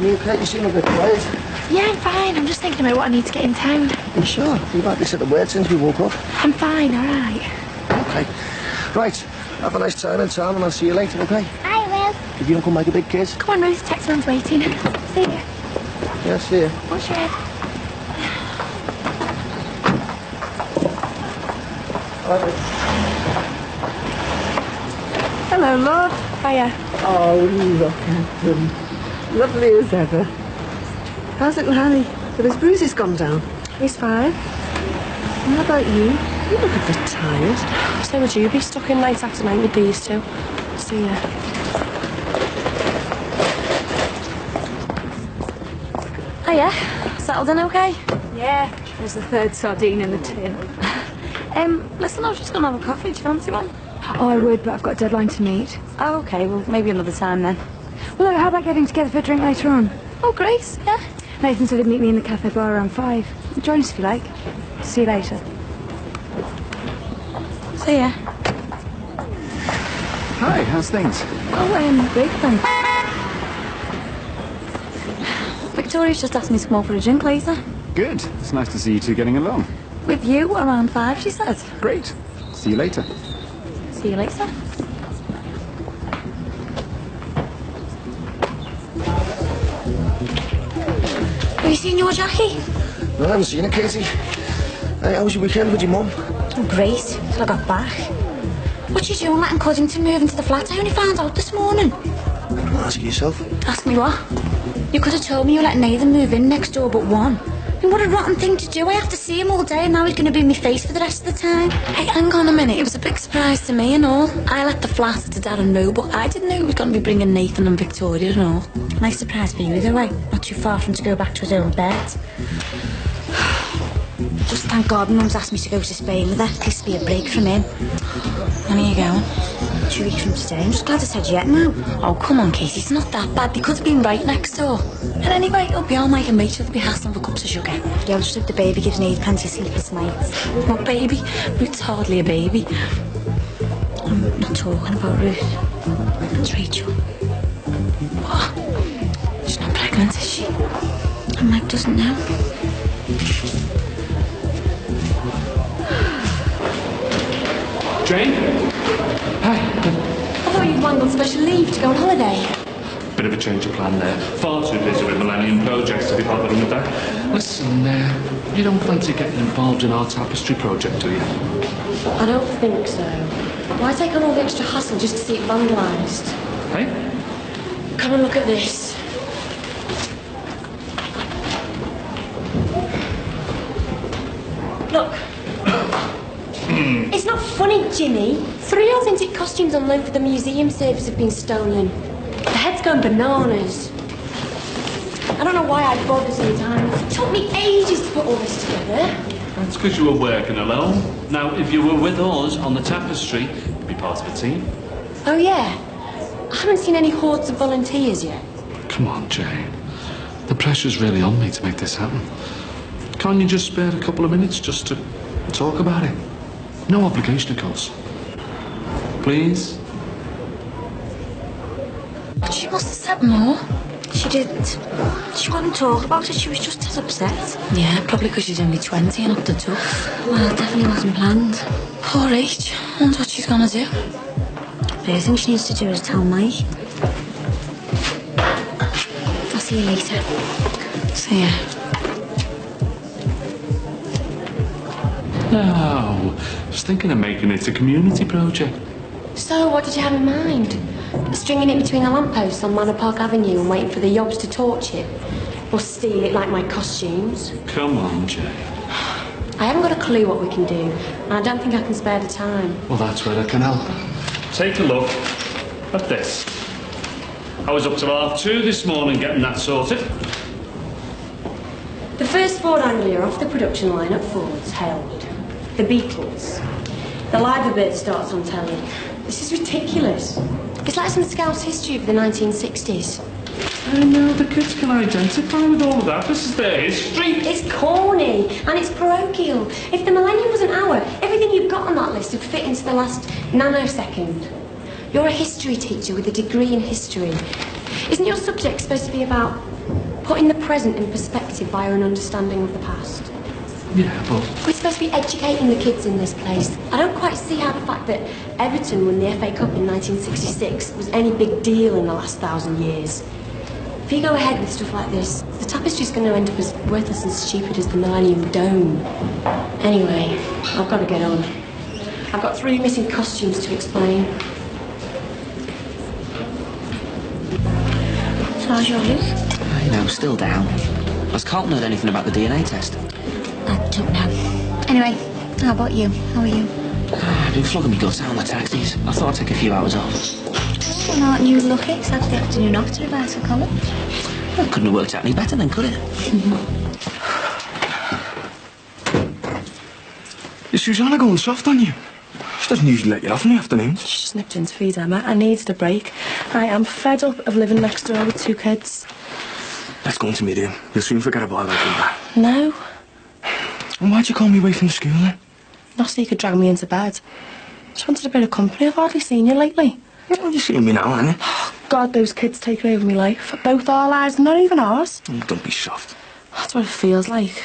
You okay? You seem a bit quiet. Yeah, I'm fine. I'm just thinking about what I need to get in town. You sure? You've hardly said a word since we woke up. I'm fine, all right. Okay. Right. Have a nice time in town and I'll see you later, okay? I will. If you don't come like a big kid. Come on, Ruth. Taximan's waiting. See you. Yeah, see you. What's your head? Hello, love. Hiya. Oh, look at them. Lovely as ever. How's little Harry? Have his bruises gone down? He's fine. And how about you? You look a bit tired. So would you be stuck in night after night with these two? See ya. Hiya. Settled in okay? Yeah, there's the third sardine in the tin. Listen, I was just gonna have a coffee. Do you fancy one? Oh, I would, but I've got a deadline to meet. Oh, okay. Well, maybe another time then. Well, look, how about getting together for a drink later on? Oh, Grace, yeah. Nathan said he'd meet me in the cafe bar around 5. Join us if you like. See you later. See ya. Hi, how's things? Oh, great, thanks. Victoria's just asked me to come over for a drink later. Good. It's nice to see you two getting along. With you around 5, she said. Great. See you later. See you later. Have you seen your Jackie? No, I haven't seen it, Katie. Hey, how was your weekend with your mum? Oh, great. Till I got back. What you doing letting Coddington move into the flat? I only found out this morning. Ask yourself. Ask me what? You could have told me you were letting Nathan move in next door but one. I mean, what a rotten thing to do. I have to see him all day and now he's going to be in my face for the rest of the time. Hey, hang on a minute. It was a big surprise to me and all. I let the flat to Dad and know, but I didn't know he was going to be bringing Nathan and Victoria and all. Nice surprise for you either way. Not too far from to go back to his own bed. Just thank God Mum's asked me to go to Spain with her. At least be a break from him. When are you going? 2 weeks from today. I'm just glad I said yet now. Oh, come on, Katie. It's not that bad. They could have been right next door. And anyway, it'll be all Mike and Rachel. They'll be hassling for cups of sugar. Yeah, just hope the baby gives Nate plenty of sleepless nights. What baby? Ruth's hardly a baby. I'm not talking about Ruth. It's Rachel. What? She's not pregnant, is she? And Mike doesn't know. Jane? Hi. I thought you'd wangled special leave to go on holiday. Bit of a change of plan there. Far too busy with Millennium Projects to be bothering with that. Listen, you don't fancy getting involved in our tapestry project, do you? I don't think so. Why take on all the extra hassle just to see it vandalised? Hey? Come and look at this. Look. It's not funny, Jimmy. 3 authentic costumes on loan for the museum service have been stolen. The head's going bananas. I don't know why I bother sometimes. It took me ages to put all this together. That's because you were working alone. Now, if you were with us on the tapestry, you'd be part of a team. Oh, yeah? I haven't seen any hordes of volunteers yet. Come on, Jane. The pressure's really on me to make this happen. Can't you just spare a couple of minutes just to talk about it? No obligation, of course. Please? She must have said more. She didn't. She wouldn't talk about it. She was just as upset. Yeah, probably because she's only 20 and up to tough. Well, it definitely wasn't planned. Poor H. I wonder what she's gonna do. First thing she needs to do is tell Mike. I'll see you later. See ya. No. I was thinking of making it a community project. So, what did you have in mind? Stringing it between the lampposts on Manor Park Avenue and waiting for the yobs to torch it? Or steal it like my costumes? Come on, Jane. I haven't got a clue what we can do, and I don't think I can spare the time. Well, that's where I can help. Take a look at this. I was up till 2:30 this morning getting that sorted. The first Ford Anglia off the production line at Ford's held. The Beatles. The Liver Bird starts on telly. This is ridiculous. It's like some Scouse history of the 1960s. I know, the kids can identify with all of that. This is their history. It's corny and it's parochial. If the millennium was an hour, everything you've got on that list would fit into the last nanosecond. You're a history teacher with a degree in history. Isn't your subject supposed to be about putting the present in perspective via an understanding of the past. Yeah, but... We're supposed to be educating the kids in this place. I don't quite see how the fact that Everton won the FA Cup in 1966 was any big deal in the last 1,000 years. If you go ahead with stuff like this, the tapestry's going to end up as worthless and stupid as the Millennium Dome. Anyway, I've got to get on. I've got 3 missing costumes to explain. So how's your Luke? You know, still down. Has Carlton heard anything about the DNA test? I don't know. Anyway, how about you? How are you? I've been flogging me guts out on the taxis. I thought I'd take a few hours off. Well, aren't you lucky? Saturday afternoon off to revise for college. Well, couldn't have worked out any better then, could it? Is Susanna going soft on you? She doesn't usually let you off in the afternoons. She just nipped in to feed Emma. I needed a break. I am fed up of living next door with 2 kids. Let's go into meeting. You'll soon forget about it like that. No. And why'd you call me away from school then? Not so you could drag me into bed. Just wanted a bit of company. I've hardly seen you lately. Well, you're seeing me now, aren't you? God, those kids taking over my life. Both our lives, not even ours. Oh, don't be soft. That's what it feels like.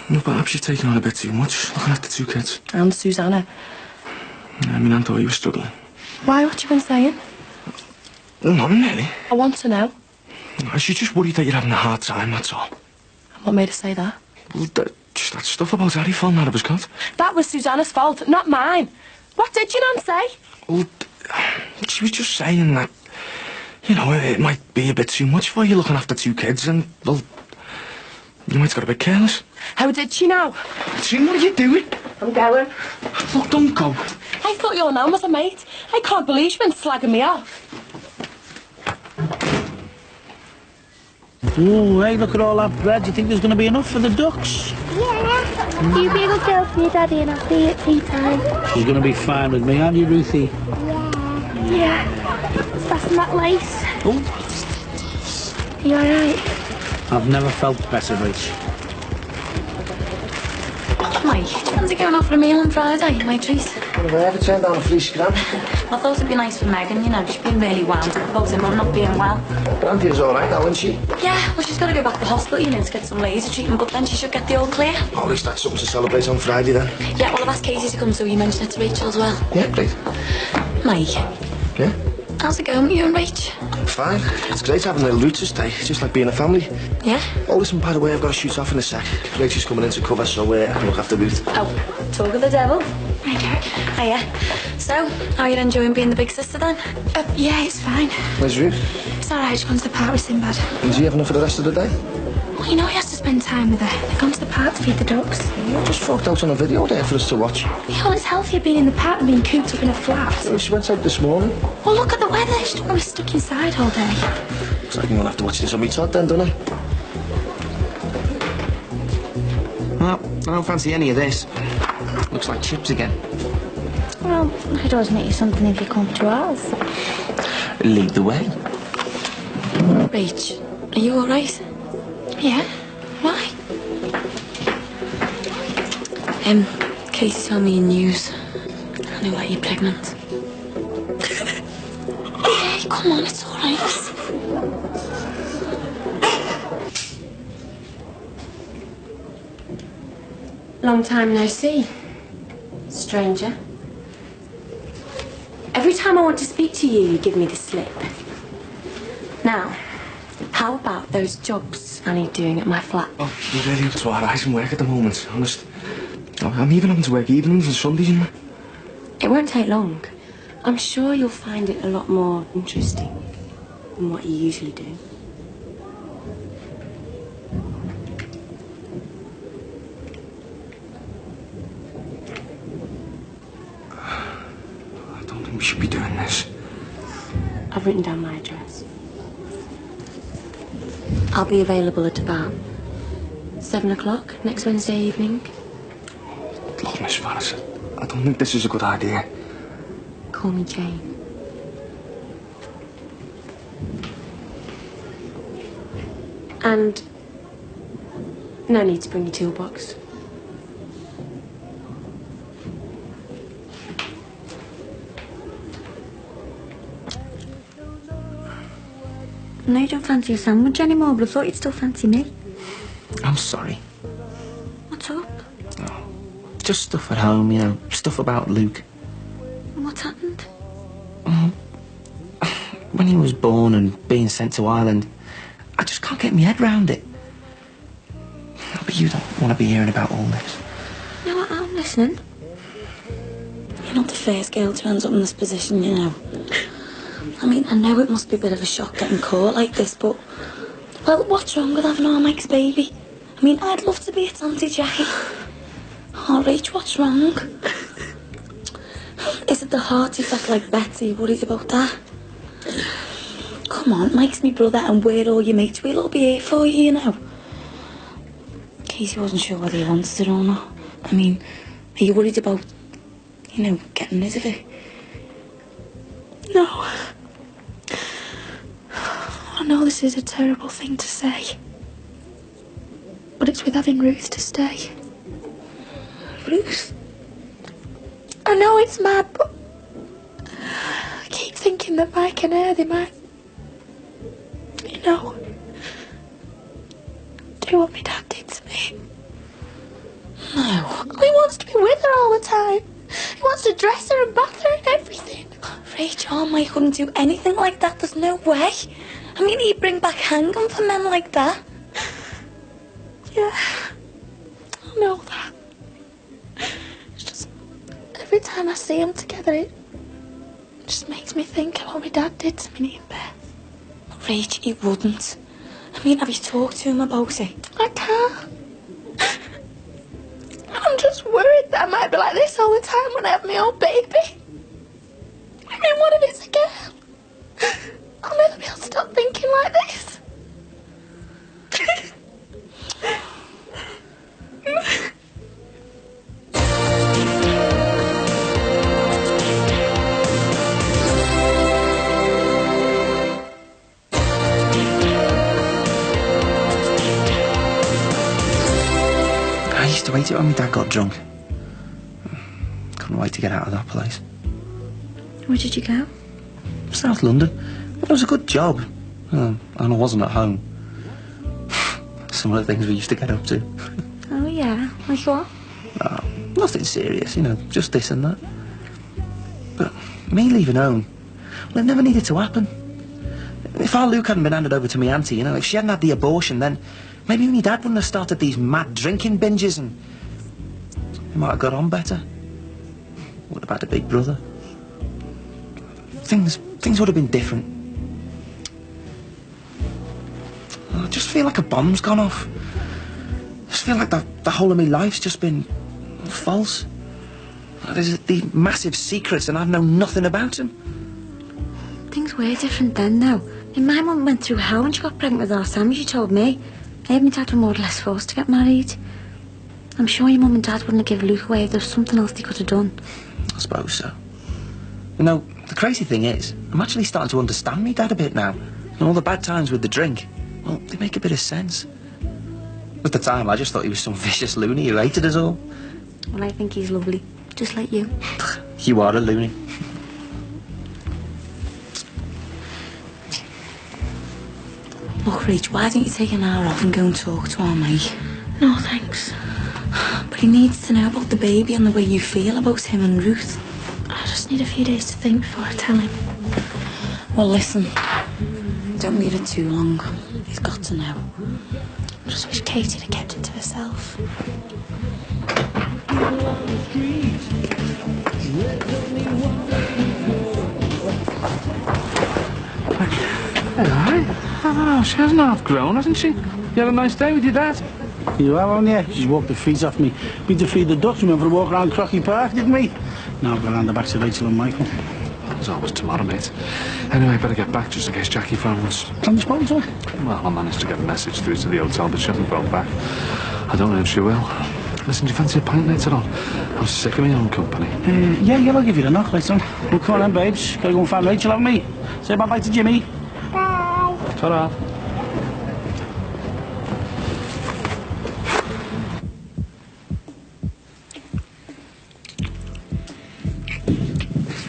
No, perhaps you've taken on a bit too much, looking after 2 kids. And Susanna. I mean, I thought you were struggling. Why? What you been saying? Well, nothing really. I want to know. She's just worried that you're having a hard time, that's all. What made her say that? Well, just that stuff about Harry falling out of his cot. That was Susanna's fault, not mine. What did you not say? Well, she was just saying that, you know, it might be a bit too much for you looking after 2 kids and, well, you might have got a bit careless. How did she know? See, what are you doing? I'm going. Look, don't go. I thought your nan was a mate. I can't believe you've been slagging me off. Oh, hey, look at all that bread. Do you think there's going to be enough for the ducks? Yeah. You be a good girl for your daddy and I'll see you at tea time. She's going to be fine with me, aren't you, Ruthie? Yeah. Fasten that lace. Oh. You alright? I've never felt better, Rach. Mike, do you fancy going out for a meal on Friday, my treat? Well, have I ever turned down a free scram? I thought it'd be nice for Megan, you know, she's been really wound up about her mum not being well. Brandy's all right now, isn't she? Yeah, well, she's got to go back to the hospital, you know, to get some laser treatment, but then she should get the all clear. Oh, at least that's something to celebrate on Friday, then. Yeah, well, I've asked Katie to come, so you mentioned it to Rachel as well. Yeah, great. Mike. Yeah? How's it going with you and Rach? Fine. It's great having a little route to stay. It's just like being a family. Yeah? Oh, listen, by the way, I've got to shoot off in a sec. Rachel's coming in to cover, so I can look after Ruth. Oh, talk of the devil. Okay. Hiya. So, how are you enjoying being the big sister then? Yeah, it's fine. Where's Ruth? It's alright, she's gone to the park with Sinbad. Is he having her for the rest of the day? Well, you know he has to spend time with her. They've gone to the park to feed the ducks. I just forked out on a video there for us to watch. Yeah, well, it's healthier being in the park than being cooped up in a flat. Yeah, she went out this morning. Well, look at the weather. She don't want to be stuck inside all day. Looks like I'm going to have to watch this on me Todd then, don't I? Well, I don't fancy any of this. Looks like chips again. Well, I could always make you something if you come to ours. Lead the way. Rach, are you alright? Yeah? Why? Katie told me your news. I knew that you're pregnant. Hey, come on, it's alright. Long time no see, stranger. Every time I want to speak to you, you give me the slip. Now, how about those jobs I need doing at my flat? Oh, you're really up to our eyes in work at the moment, honest. I'm even having to work evenings and Sundays, you know. It won't take long. I'm sure you'll find it a lot more interesting than what you usually do. I don't think we should be doing this. I've written down my address. I'll be available at about 7 o'clock next Wednesday evening. Look, Miss Farris, I don't think this is a good idea. Call me Jane. And no need to bring your toolbox. I know you don't fancy a sandwich anymore, but I thought you'd still fancy me. I'm sorry. What's up? Oh, just stuff at home, you know, stuff about Luke. What's happened? When he was born and being sent to Ireland, I just can't get my head round it. But you don't want to be hearing about all this. No, I'm listening. You're not the first girl to end up in this position, you know. I mean, I know it must be a bit of a shock getting caught like this, but... Well, what's wrong with having our Mike's baby? I mean, I'd love to be its Auntie Jackie. Oh, Rach, what's wrong? Is it the heart defect like Betsy? Worried about that? Come on, Mike's my brother and we're all your mates. We'll all be here for you, you know. Casey wasn't sure whether he wanted it or not. I mean, are you worried about, you know, getting rid of it? No. I know this is a terrible thing to say, but it's with having Ruth to stay. Ruth? I know it's mad, but I keep thinking that Mike and her, they might, you know, do what my dad did to me. No. He wants to be with her all the time. He wants to dress her and bath her and everything. Rachel, Mike wouldn't do anything like that. There's no way. I mean, he'd bring back hanging for men like that. Yeah, I know that. It's just, every time I see them together, it just makes me think of what my dad did to me in Beth. Rach, he wouldn't. I mean, have you talked to him about it? I can't. I'm just worried that I might be like this all the time when I have my own baby. I mean, what if it's a girl? I'll never be able to stop thinking like this. I used to hate it when my dad got drunk. Couldn't wait to get out of that place. Where did you go? South London. It was a good job. And I wasn't at home. Some of the things we used to get up to. Oh, yeah. Like what? Nothing serious, you know, just this and that. But me leaving home, well, it never needed to happen. If our Luke hadn't been handed over to me auntie, you know, if she hadn't had the abortion, then maybe my dad wouldn't have started these mad drinking binges and he might have got on better. Would have had a big brother. Things would have been different. I just feel like a bomb's gone off. I just feel like the whole of my life's just been false. There's these massive secrets and I've known nothing about them. Things were different then, though. I mean, my mum went through hell when she got pregnant with our Sam, she told me. I and my dad were more or less forced to get married. I'm sure your mum and dad wouldn't have given Luke away if there was something else they could have done. I suppose so. You know, the crazy thing is, I'm actually starting to understand me dad a bit now. And all the bad times with the drink, well, they make a bit of sense. At the time, I just thought he was some vicious loony who hated us all. Well, I think he's lovely, just like you. You are a loony. Look, Rach, why don't you take an hour off and go and talk to our mate? No, thanks. But he needs to know about the baby and the way you feel about him and Ruth. I just need a few days to think before I tell him. Well, listen, don't leave it too long. He's got to know. I just wish Katie had kept it to herself. Hello. Oh, she hasn't half grown, hasn't she? You had a nice day with your dad? You have, haven't you? She's walked the feet off me. We to feed the ducks. We went for a walk around Crocky Park, didn't we? Now I've got to hand her back to Rachel and Michael. There's always tomorrow, mate. Anyway, better get back just in case Jackie phones. Haven't you spoken to her? Well, I managed to get a message through to the hotel, but she hasn't phoned back. I don't know if she will. Listen, do you fancy a pint later on? I'm sick of my own company. Yeah, I'll give you a knock later on. Well, come on then, babes. Gotta go and find Rachel, haven't we? Say bye-bye to Jimmy. Bye. Ta-ra.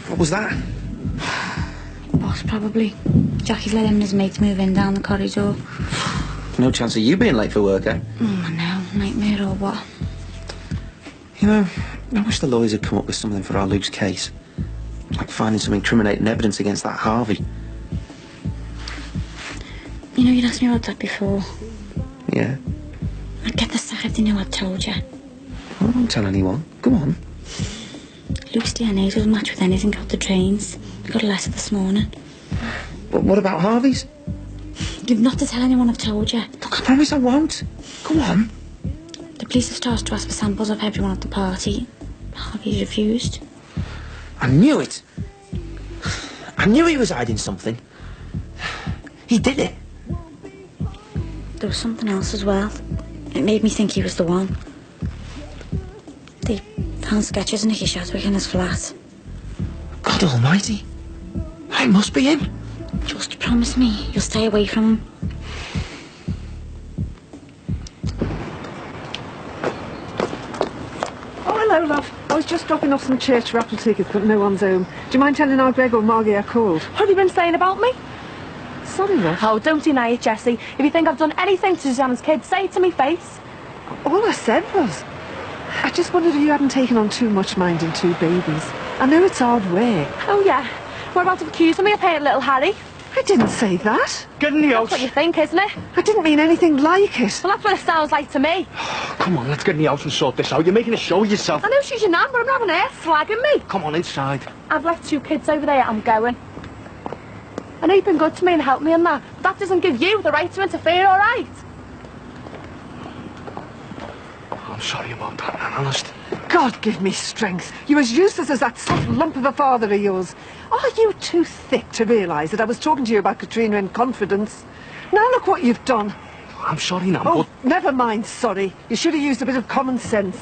What was that? Boss, probably. Jackie's let him and his mates move in down the corridor. No chance of you being late for work, eh? I know, nightmare or what? You know, I wish the lawyers had come up with something for our Luke's case. Like finding some incriminating evidence against that Harvey. You know, you'd asked me about that before. Yeah? I'd get the sack if they knew I'd told you. Oh, don't tell anyone. Go on. Luke's DNA doesn't match with anything off the trains. I got a letter this morning. But what about Harvey's? You've not to tell anyone I've told you. Look, I promise I won't. Go on. The police have started to ask for samples of everyone at the party. Harvey's refused. I knew it. I knew he was hiding something. He did it. There was something else as well. It made me think he was the one. They found sketches of Nicky Shadwick in his flat. God almighty. It must be him. Just promise me you'll stay away from him. Oh, hello, love. I was just dropping off some church raffle tickets, but no one's home. Do you mind telling our Greg or Margie I called? What have you been saying about me? Sorry, love. Oh, don't deny it, Jessie. If you think I've done anything to Susanna's kids, say it to me face. All I said was, I just wondered if you hadn't taken on too much minding two babies. I know it's hard work. Oh, yeah. We're about to accuse me of paying little Harry. I didn't say that. Get in the house. That's what you think, isn't it? I didn't mean anything like it. Well, that's what it sounds like to me. Come on, let's get in the house and sort this out. You're making a show of yourself. I know she's your nan, but I'm not having her slagging me. Come on, inside. I've left 2 kids over there. I'm going. I know you've been good to me and helped me and that, but that doesn't give you the right to interfere, all right? I'm sorry about that, Nan, honest. God give me strength. You're as useless as that soft lump of a father of yours. Are you too thick to realise that I was talking to you about Katrina in confidence? Now look what you've done. I'm sorry, Nan, Oh, but... never mind sorry. You should have used a bit of common sense.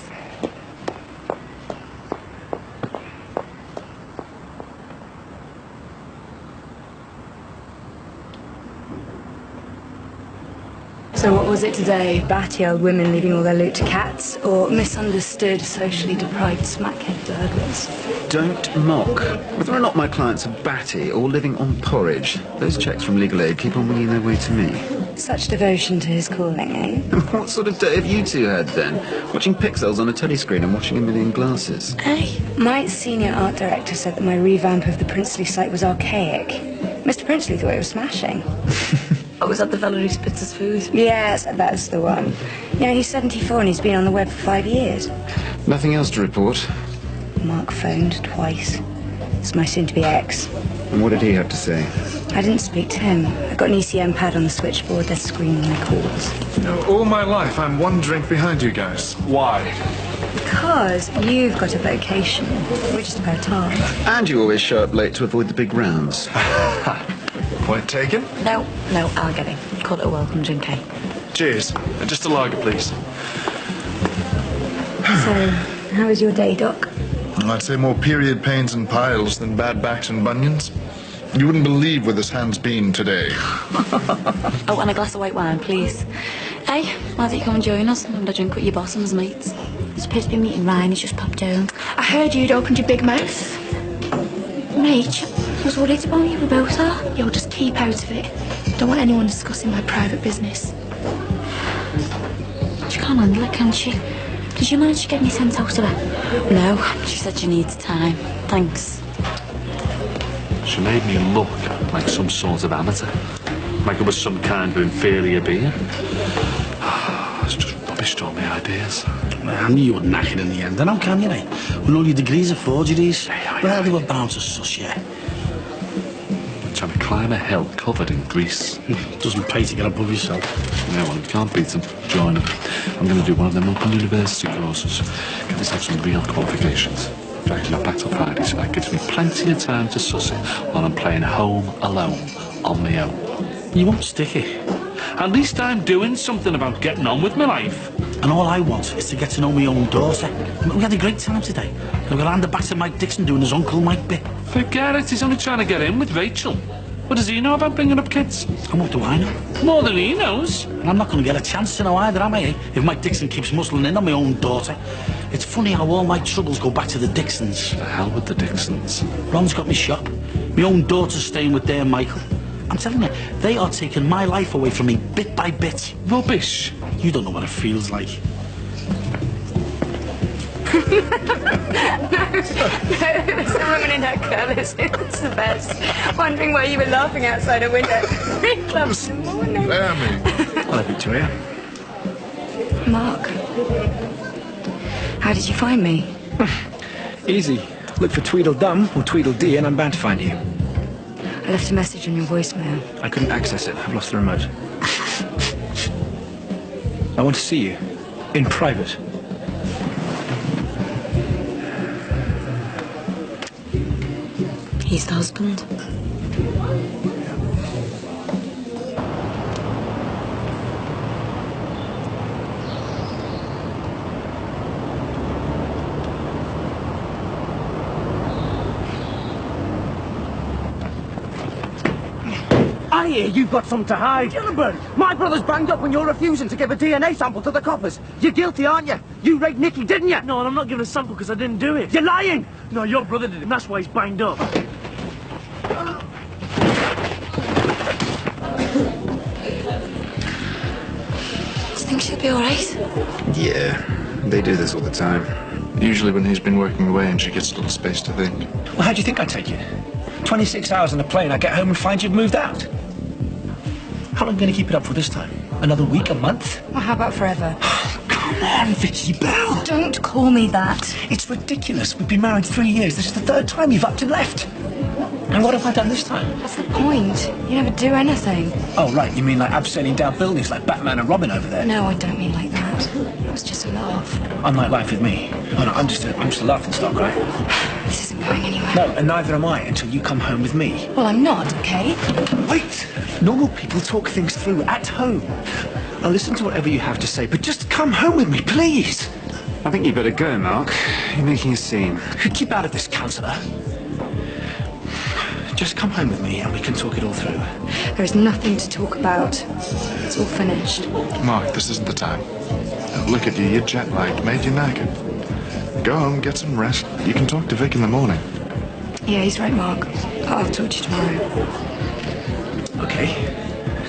So what was it today? Batty old women leaving all their loot to cats? Or misunderstood, socially deprived smackhead burglars? Don't mock. Whether or not my clients are batty or living on porridge, those checks from legal aid keep on winging their way to me. Such devotion to his calling, eh? What sort of day have you two had then? Watching pixels on a telescreen and watching a million glasses? Eh? My senior art director said that my revamp of the Princely site was archaic. Mr. Princely thought it was smashing. Oh, was that the fellow who spits his food? Yes, that's the one. You know, he's 74 and he's been on the web for 5 years. Nothing else to report? Mark phoned twice. It's my soon-to-be ex. And what did he have to say? I didn't speak to him. I got an ECM pad on the switchboard. They're screening my calls. You know, all my life I'm one drink behind you guys. Why? Because you've got a vocation. We're just about time. And you always show up late to avoid the big rounds. Point taken? No, I'll get it. Call it a welcome drink, eh? Cheers. And just a lager, please. So, how was your day, Doc? I'd say more period pains and piles than bad backs and bunions. You wouldn't believe where this hand's been today. Oh, and a glass of white wine, please. Hey, why don't you come and join us and have a drink with your boss and his mates? He's supposed to be meeting Ryan, he's just popped home. I heard you'd opened your big mouth. Mate, I was worried about you, we both are. You'll just keep out of it. Don't want anyone discussing my private business. She can't handle it, can she? Did you manage to get me sent out of her? No, she said she needs time. Thanks. She made me look like some sort of amateur. Like it was some kind of inferior being. It's just rubbish to all my ideas. I knew you would knack it in the end. And how can you, eh? When all your degrees are forgeries. Well, they were bound to suss you. Trying to climb a hill covered in grease. Doesn't pay to get above yourself. Yeah, well, you can't beat them. Join them. I'm going to do one of them open university courses. Get this have some real qualifications. Dragging my back till Friday, so that gives me plenty of time to suss it while I'm playing home alone on my own. You won't stick it. At least I'm doing something about getting on with my life. And all I want is to get to know my own daughter. We had a great time today. We're going to hand it back to Mike Dixon doing his Uncle Mike bit. Forget it, he's only trying to get in with Rachel. What does he know about bringing up kids? And what do I know? More than he knows. And I'm not going to get a chance to know either, am I, eh? If Mike Dixon keeps muscling in on my own daughter. It's funny how all my troubles go back to the Dixons. The hell with the Dixons. Ron's got me shop. My own daughter's staying with their Michael. I'm telling you, they are taking my life away from me bit by bit. Rubbish. You don't know what it feels like. There's a woman in her colours. It's the best. Wondering why you were laughing outside a window. 3 o'clock in the morning. Hello, Victoria. Mark. How did you find me? Easy. Look for Tweedledum or Tweedledee and I'm bound to find you. I left a message on your voicemail. I couldn't access it. I've lost the remote. I want to see you. In private. He's the husband. I hear you've got something to hide. Gillibrand, my brother's banged up when you're refusing to give a DNA sample to the coppers. You're guilty, aren't you? You raped Nicky, didn't you? No, and I'm not giving a sample because I didn't do it. You're lying! No, your brother did it, and that's why he's banged up. Do you think she'll be all right? Yeah, they do this all the time. Usually when he's been working away and she gets a little space to think. Well, how do you think I take it? 26 hours on a plane, I get home and find you've moved out. How long are you going to keep it up for this time? Another week, a month? Well, how about forever? Come on, Vicky Bell. Don't call me that. It's ridiculous. We've been married 3 years. This is the 3rd time you've upped and left. And what have I done this time? That's the point. You never do anything. Oh, right. You mean like abseiling down buildings like Batman and Robin over there? No, I don't mean like that. It was just a laugh. Unlike life with me. Oh, no, I'm just a laughing stock, right? This isn't going anywhere. No, and neither am I until you come home with me. Well, I'm not, okay? Wait! Normal people talk things through at home. I'll listen to whatever you have to say, but just come home with me, please. I think you better go, Mark. You're making a scene. Keep out of this, counsellor. Just come home with me and we can talk it all through. There is nothing to talk about. It's all finished. Mark, this isn't the time. Look at you, you're jet-lagged, made you knackered. Go home, get some rest. You can talk to Vic in the morning. Yeah, he's right, Mark. I'll talk to you tomorrow. Okay.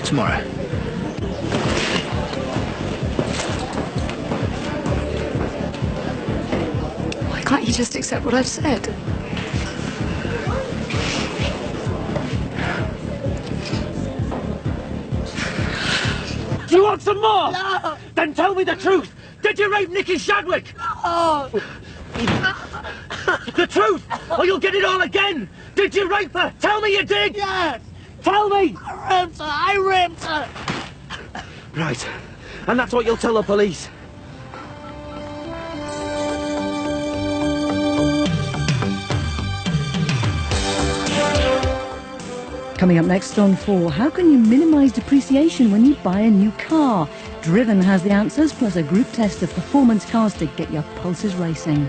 Tomorrow. Why can't you just accept what I've said? Do you want some more? No! Then tell me the truth! Did you rape Nicky Shadwick? Oh. The truth, or you'll get it all again! Did you rape her? Tell me you did! Yes! Tell me! I raped her! Right, and that's what you'll tell the police. Coming up next on 4, how can you minimise depreciation when you buy a new car? Driven has the answers, plus a group test of performance cars to get your pulses racing.